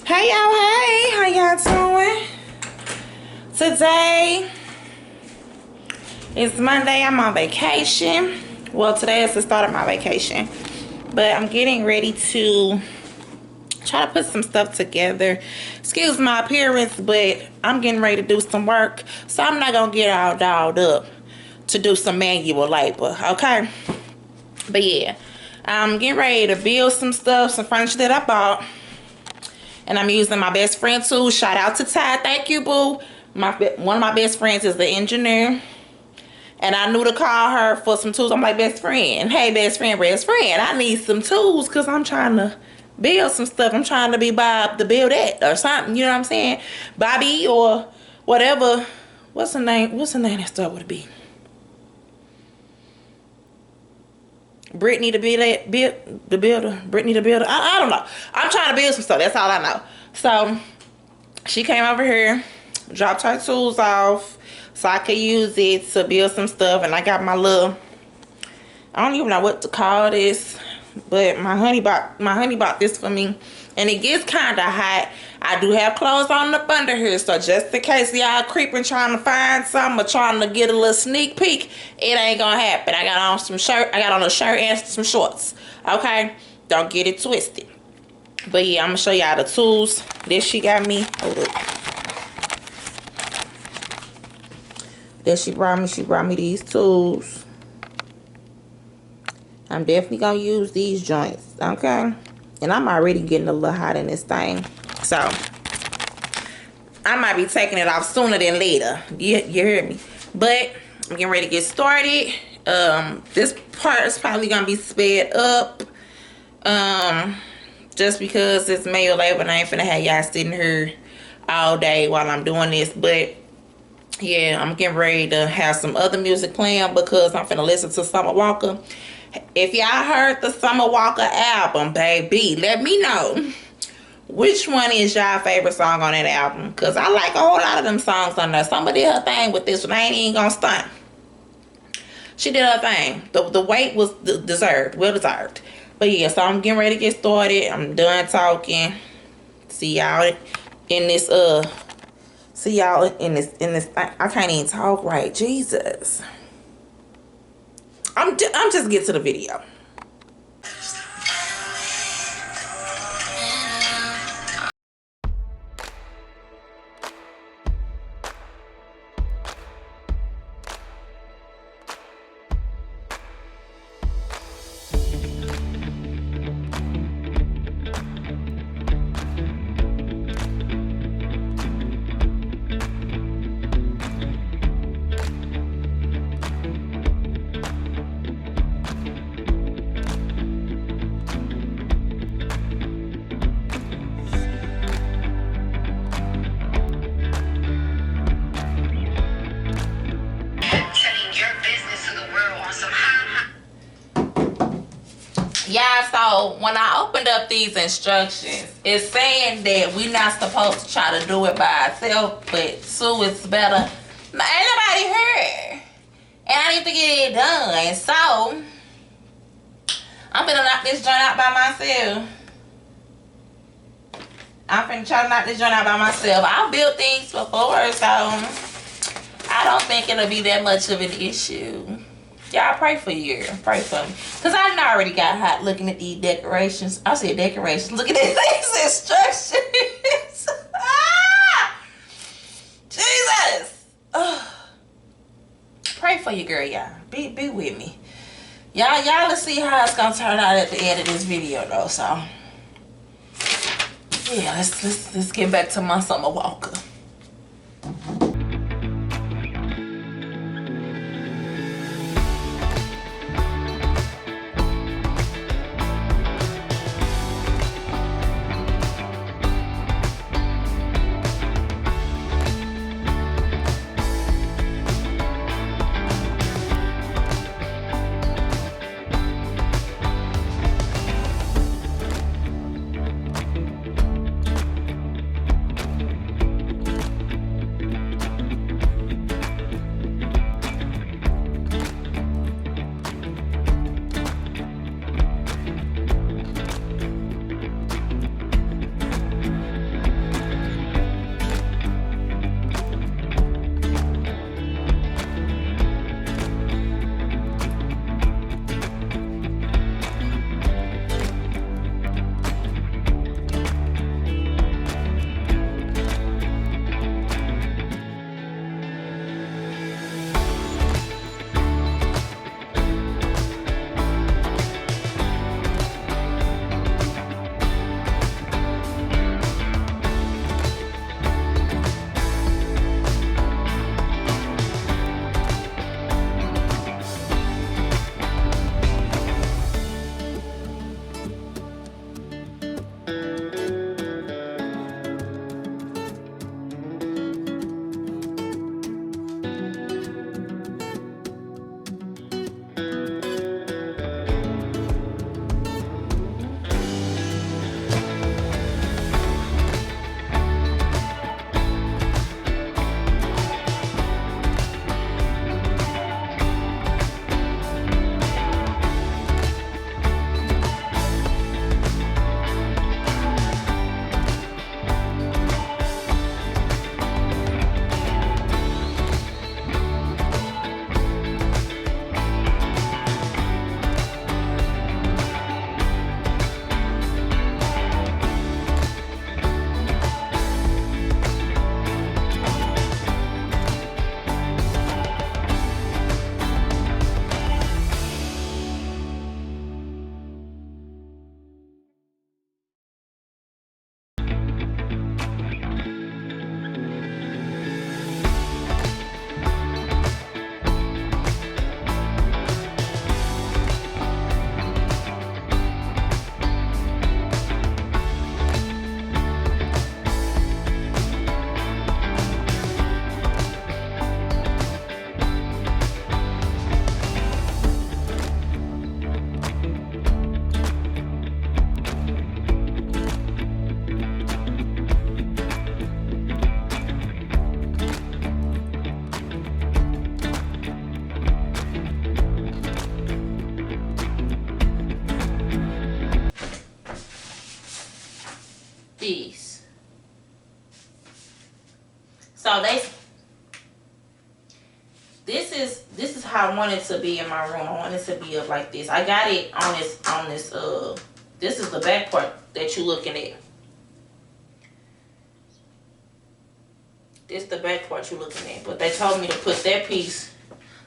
Hey y'all, hey, how y'all doing? Today is Monday. I'm on vacation. Well, today is the start of my vacation, but I'm getting ready to try to put some stuff together. Excuse my appearance, but I'm getting ready to do some work, so I'm not gonna get all dolled up to do some manual labor, okay? But yeah, I'm getting ready to build some stuff, some furniture that I bought. And I'm using my best friend tools. Shout out to Ty. Thank you, boo. One of my best friends is the engineer. And I knew to call her for some tools. I'm like, best friend. Hey, best friend. I need some tools because I'm trying to build some stuff. I'm trying to be Bob the Build It or something. You know what I'm saying? Bobby or whatever. What's the name? What's the name that start with a B? Brittany the builder. Brittany the builder. I don't know. I'm trying to build some stuff. That's all I know. So she came over here, dropped her tools off so I could use it to build some stuff. And I got my little, I don't even know what to call this, but my honey bought this for me. And it gets kind of hot. I do have clothes on up under here, so just in case y'all creeping trying to find something or trying to get a little sneak peek, it ain't gonna happen. I got on a shirt and some shorts. Okay? Don't get it twisted. But yeah, I'm gonna show y'all the tools that she got me. Hold up. That she brought me these tools. I'm definitely gonna use these joints, okay? And I'm already getting a little hot in this thing. So, I might be taking it off sooner than later. You hear me? But, I'm getting ready to get started. This part is probably going to be sped up. Just because it's manual labor and I ain't finna have y'all sitting here all day while I'm doing this. But, yeah, I'm getting ready to have some other music playing because I'm finna listen to Summer Walker. If y'all heard the Summer Walker album, baby, let me know which one is y'all favorite song on that album. Because I like a whole lot of them songs on there. Somebody did her thing with this one. I ain't even gonna stunt. She did her thing. The wait was deserved. Well deserved. But yeah, so I'm getting ready to get started. I'm done talking. See y'all in this thing. I can't even talk right. Jesus. I'm just get to the video. Yeah, so when I opened up these instructions, it's saying that we're not supposed to try to do it by ourselves, but two is better. Ain't nobody here. And I need to get it done. So, I'm finna knock this joint out by myself. I'm finna try to knock this joint out by myself. I've built things before, so I don't think it'll be that much of an issue. Y'all pray for you. Pray for me. Because I done already got hot looking at these decorations. I said decorations. Look at these instructions. Ah! Jesus. Oh. Pray for you, girl, y'all. Be with me. Y'all let's see how it's going to turn out at the end of this video, though. So, yeah, let's get back to my Summer Walker. this. So this is how I want it to be in my room. I want it to be up like this. I got it on this this is the back part that you're looking at. This the back part you're looking at. But they told me to put that piece.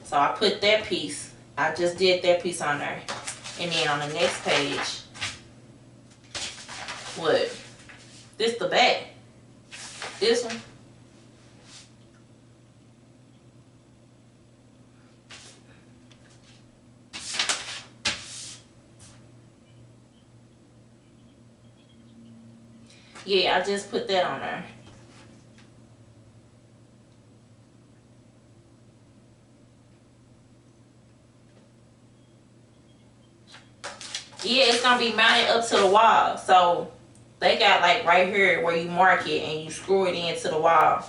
So I put that piece. I just did that piece on there. And then on the next page, what? This the back. This one. Yeah, I just put that on there. Yeah, it's gonna be mounted up to the wall. So they got like right here where you mark it and you screw it into the wall.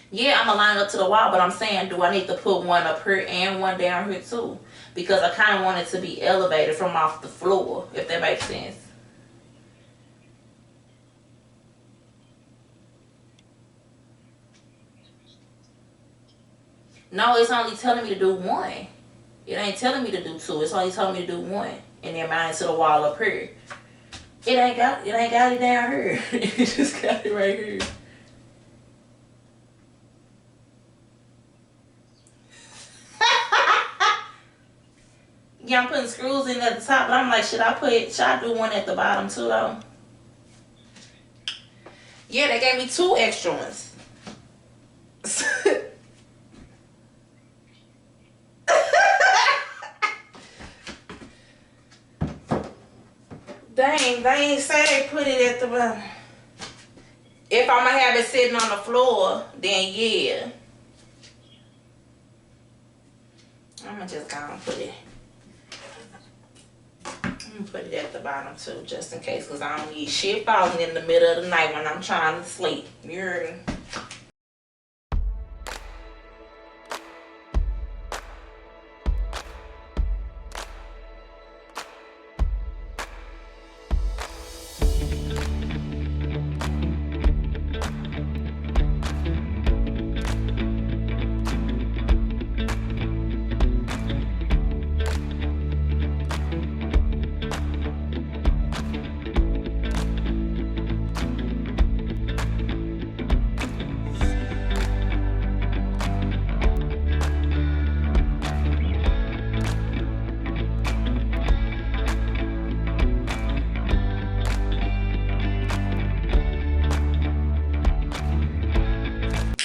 Yeah, I'm gonna line up to the wall, but I'm saying, do I need to put one up here and one down here too? Because I kind of want it to be elevated from off the floor, if that makes sense. No, it's only telling me to do one. It ain't telling me to do two. It's only telling me to do one. And then mine to the wall up here. It ain't got it down here. It just got it right here. Yeah, I'm putting screws in at the top, but I'm like, should I do one at the bottom too though? Yeah, they gave me 2 extra ones. Dang, they ain't say they put it at the bottom. If I'm gonna have it sitting on the floor, then yeah. I'm gonna just go and put it. I'm gonna put it at the bottom too, just in case, because I don't need shit falling in the middle of the night when I'm trying to sleep. You heard me?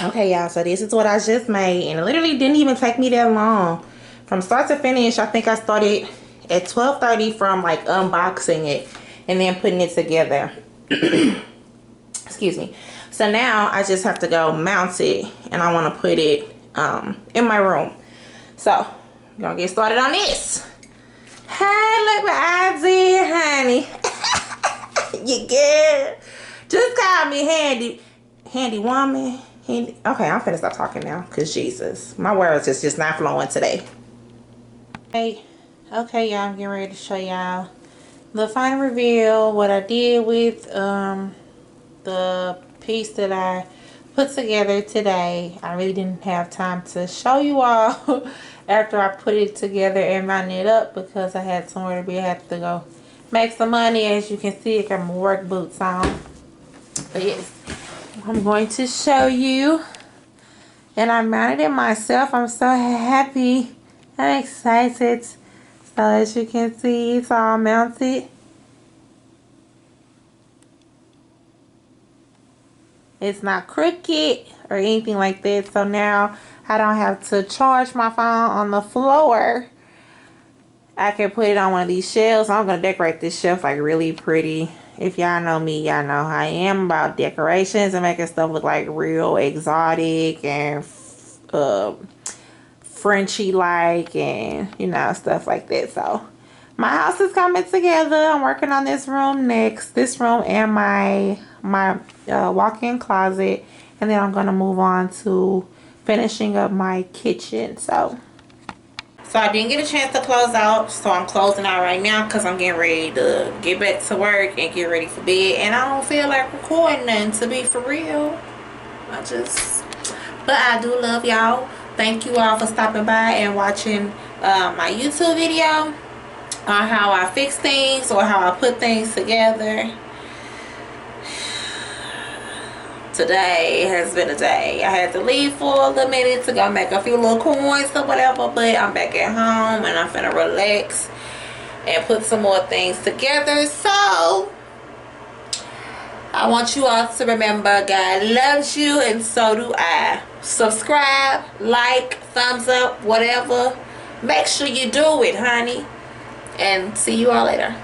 Okay, y'all, so this is what I just made, and it literally didn't even take me that long. From start to finish, I think I started at 12:30 from like unboxing it and then putting it together. Excuse me. So now I just have to go mount it, and I want to put it in my room. So I'm gonna get started on this. Hey, look what I did, honey. You good? Just call me handy woman. Okay, I'm finna stop talking now, because Jesus, my words is just not flowing today. Okay, y'all, I'm getting ready to show y'all the final reveal, what I did with the piece that I put together today. I really didn't have time to show you all after I put it together and mounted it up, because I had somewhere to be. I had to go make some money. As you can see, I got my work boots on. But yes, I'm going to show you, and I mounted it myself. I'm so happy. I'm excited. So as you can see, it's all mounted. It's not crooked or anything like that. So now I don't have to charge my phone on the floor. I can put it on one of these shelves. I'm going to decorate this shelf like really pretty. If y'all know me, y'all know how I am about decorations and making stuff look like real exotic and Frenchy like, and you know, stuff like that. So my house is coming together. I'm working on this room next. This room and my walk-in closet. And then I'm going to move on to finishing up my kitchen. So So I didn't get a chance to close out. So I'm closing out right now because I'm getting ready to get back to work and get ready for bed. And I don't feel like recording nothing, to be for real. But I do love y'all. Thank you all for stopping by and watching my YouTube video on how I fix things or how I put things together. Today has been a day. I had to leave for a little minute to go make a few little coins or whatever, but I'm back at home and I'm finna relax and put some more things together. So I want you all to remember, God loves you and so do I. Subscribe, like, thumbs up, whatever. Make sure you do it, honey. And see you all later.